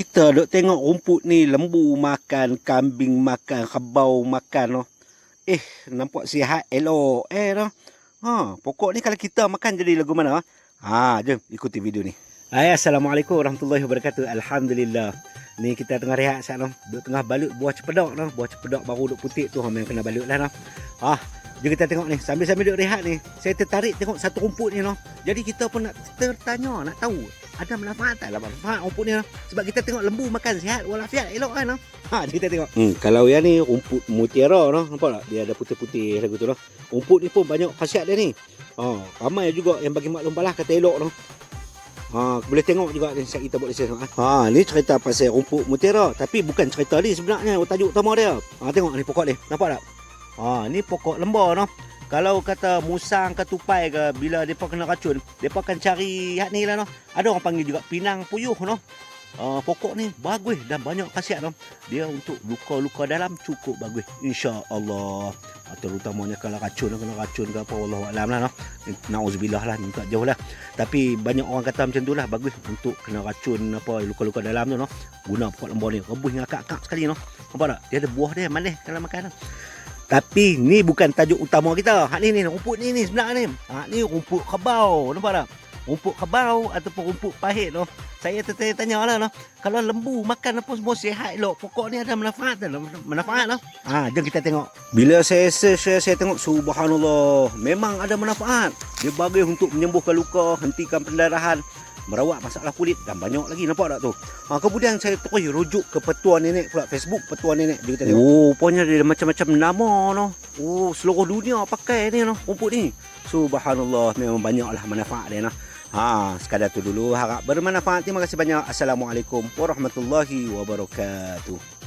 Kita duk tengok rumput ni, lembu makan, kambing makan, kebau makan noh. Nampak sihat elok noh. Pokok ni kalau kita makan jadi lagu mana? Jom ikuti video ni. Assalamualaikum warahmatullahi wabarakatuh. Alhamdulillah. Ni kita tengah rehat sat noh. Duk tengah balut buah cepedak noh. Buah cepedak baru duk putih tu yang kena balut lah noh. Jom kita tengok ni. Sambil-sambil duk rehat ni, saya tertarik tengok satu rumput ni noh. Jadi kita pun nak tertanya, nak tahu ada manfaat tak lah manfaat rumput ni noh. Sebab kita tengok lembu makan sihat walafiat elok kan noh. Kita tengok. Kalau yang ni rumput mutiara noh, nampak tak? Dia ada putih-putih lagu tu noh. Rumput ni pun banyak khasiat dia ni. Ramai juga yang bagi maklum balah kata elok noh. Boleh tengok juga ni kita buat di sini. Ni cerita pasal rumput mutiara, tapi bukan cerita ni sebenarnya tajuk utama dia. Tengok ni pokok ni, nampak tak? Ni pokok lembar noh. Kalau kata musang ke tupai ke, bila depa kena racun, depa akan cari hak ni lah noh. Ada orang panggil juga pinang puyuh noh. Pokok ni bagus dan banyak khasiat noh. Dia untuk luka-luka dalam cukup bagus, insya-Allah. Terutamanya kalau racun, kena racun ke apa, wallahu alam lah noh. Nauzubillah lah, minta jauh lah. Tapi banyak orang kata macam tu lah, bagus untuk kena racun apa, luka-luka dalam tu noh. Guna pokok lembar ni, rebus dengan akak-akak sekali noh. Nampak tak? Dia ada buah dia manis kalau makan noh. Tapi ni bukan tajuk utama kita. Hak ni rumput ni sebenarnya ni. Ni rumput kebau, nampak tak? Rumput kebau ataupun rumput pahit noh. Saya tanya lah noh. Kalau lembu makan apa semua sihat elok, pokok ni ada manfaat tak? Manfaat noh. Jom kita tengok. Bila saya search, saya tengok, subhanallah, memang ada manfaat. Dia bagus untuk menyembuhkan luka, hentikan pendarahan, merawat masalah kulit dan banyak lagi, nampak tak tu? Kemudian saya terus rujuk ke Petua Nenek pula, Facebook Petua Nenek. Kita tengok. Rupanya dia ada macam-macam nama noh. Seluruh dunia pakai ni noh, rumput ni. Subhanallah, memang banyaklah manfaat dia noh. Sekadar tu dulu, harap bermanfaat. Terima kasih banyak. Assalamualaikum warahmatullahi wabarakatuh.